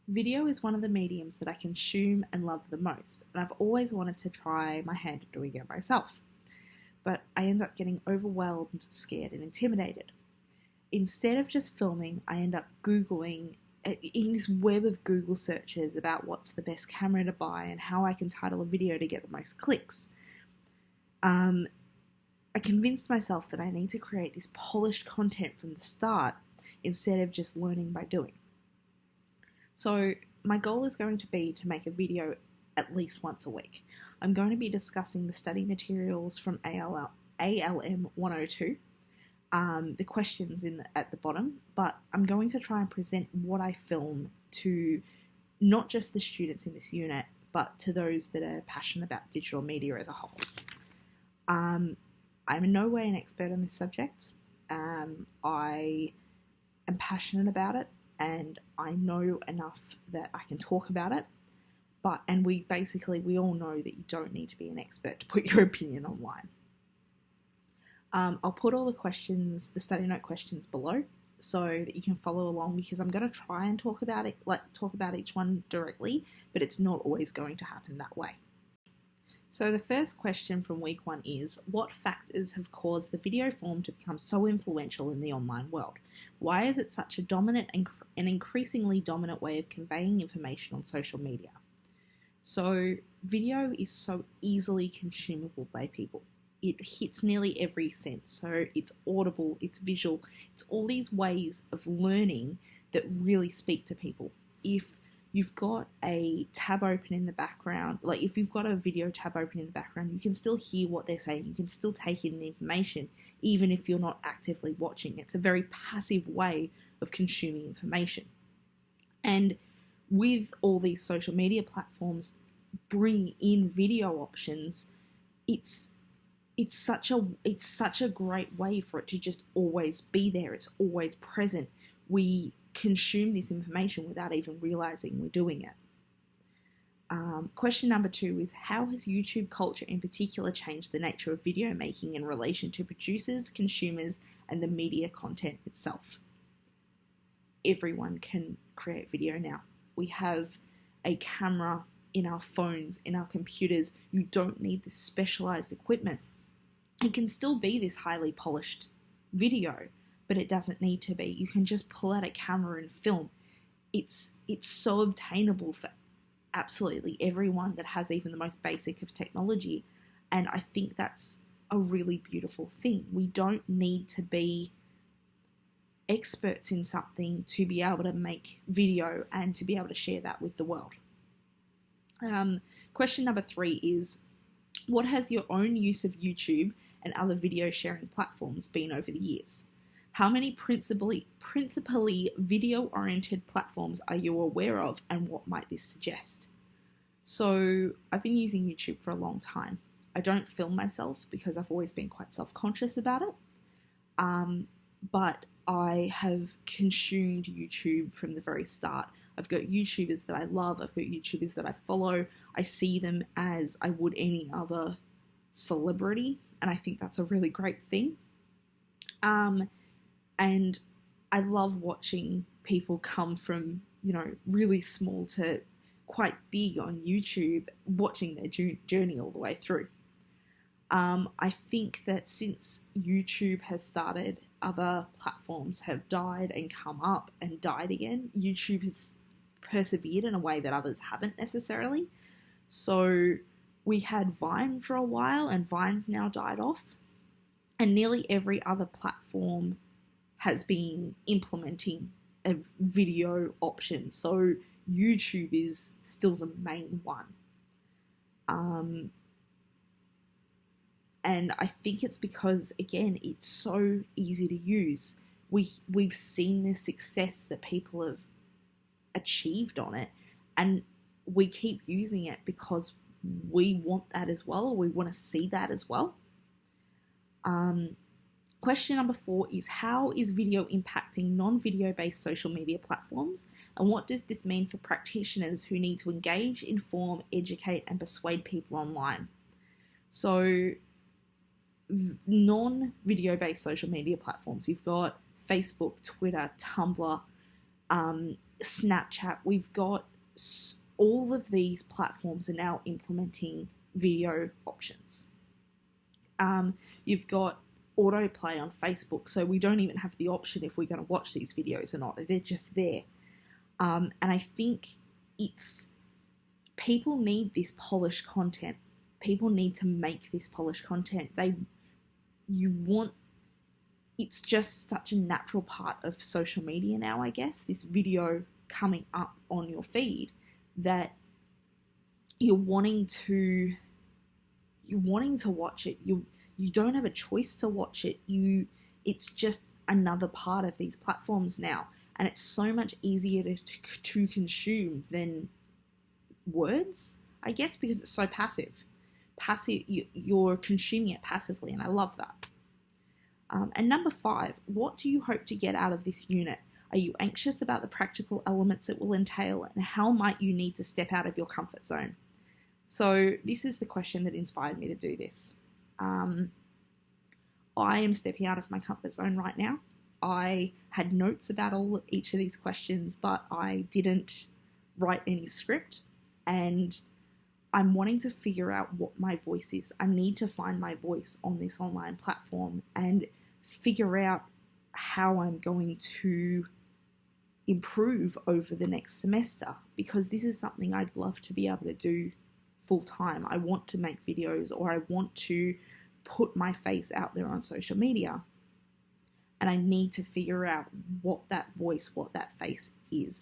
Video is one of the mediums that I consume and love the most, and I've always wanted to try my hand at doing it myself. But I end up getting overwhelmed, scared, and intimidated. Instead of just filming, I end up Googling in this web of Google searches about what's the best camera to buy and how I can title a video to get the most clicks. I convinced myself that I need to create this polished content from the start instead of just learning by doing. So my goal is going to be to make a video at least once a week. I'm going to be discussing the study materials from ALM 102, the questions at the bottom, but I'm going to try and present what I film to not just the students in this unit, but to those that are passionate about digital media as a whole. I'm in no way an expert on this subject. I am passionate about it, and I know enough that I can talk about it. And we all know that you don't need to be an expert to put your opinion online. I'll put all the questions, the study note questions below, so that you can follow along, because I'm going to try and talk about each one directly, but it's not always going to happen that way. So the first question from week 1 is, what factors have caused the video form to become so influential in the online world? Why is it such a dominant and increasingly dominant way of conveying information on social media? So video is so easily consumable by people. It hits nearly every sense. So it's audible, it's visual, it's all these ways of learning that really speak to people. If you've got a tab open in the background, like if you've got a video tab open in the background, you can still hear what they're saying. You can still take in the information, even if you're not actively watching. It's a very passive way of consuming information. And with all these social media platforms bringing in video options, it's such a great way for it to just always be there. It's always present. We consume this information without even realizing we're doing it. Question number 2 is, how has YouTube culture in particular changed the nature of video making in relation to producers, consumers, and the media content itself? Everyone can create video now. We have a camera in our phones, in our computers. You don't need this specialized equipment. It can still be this highly polished video, but it doesn't need to be. You can just pull out a camera and film. It's so obtainable for absolutely everyone that has even the most basic of technology, and I think that's a really beautiful thing. We don't need to be experts in something to be able to make video and to be able to share that with the world. Question number 3 is, what has your own use of YouTube and other video sharing platforms been over the years? How many principally video-oriented platforms are you aware of, and what might this suggest? So I've been using YouTube for a long time. I don't film myself because I've always been quite self-conscious about it, but I have consumed YouTube from the very start. I've got YouTubers that I love. I've got YouTubers that I follow. I see them as I would any other celebrity, and I think that's a really great thing. And I love watching people come from, really small to quite big on YouTube, watching their journey all the way through. I think that since YouTube has started, other platforms have died and come up and died again. YouTube has persevered in a way that others haven't necessarily. So we had Vine for a while, and Vine's now died off. And nearly every other platform has been implementing a video option. So YouTube is still the main one. And I think it's because, again, it's so easy to use. We've seen the success that people have achieved on it, and we keep using it because we want that as well, or we want to see that as well. Question number 4 is, how is video impacting non-video based social media platforms, and what does this mean for practitioners who need to engage, inform, educate, and persuade people online? So non-video based social media platforms, you've got Facebook, Twitter, Tumblr, Snapchat, we've got all of these platforms are now implementing video options. You've got autoplay on Facebook, so we don't even have the option if we're going to watch these videos or not. They're just there. And I think people need this polished content. People need to make this polished content. It's just such a natural part of social media now, I guess, this video coming up on your feed, that you're wanting to watch it. You don't have a choice to watch it. It's just another part of these platforms now, and it's so much easier to consume than words, I guess, because it's so passive. You're consuming it passively, and I love that. And number 5, what do you hope to get out of this unit? Are you anxious about the practical elements it will entail, and how might you need to step out of your comfort zone? So this is the question that inspired me to do this. I am stepping out of my comfort zone right now. I had notes about each of these questions, but I didn't write any script, and I'm wanting to figure out what my voice is. I need to find my voice on this online platform and figure out how I'm going to improve over the next semester, because this is something I'd love to be able to do full time. I want to make videos, or I want to put my face out there on social media, and I need to figure out what that voice, what that face is.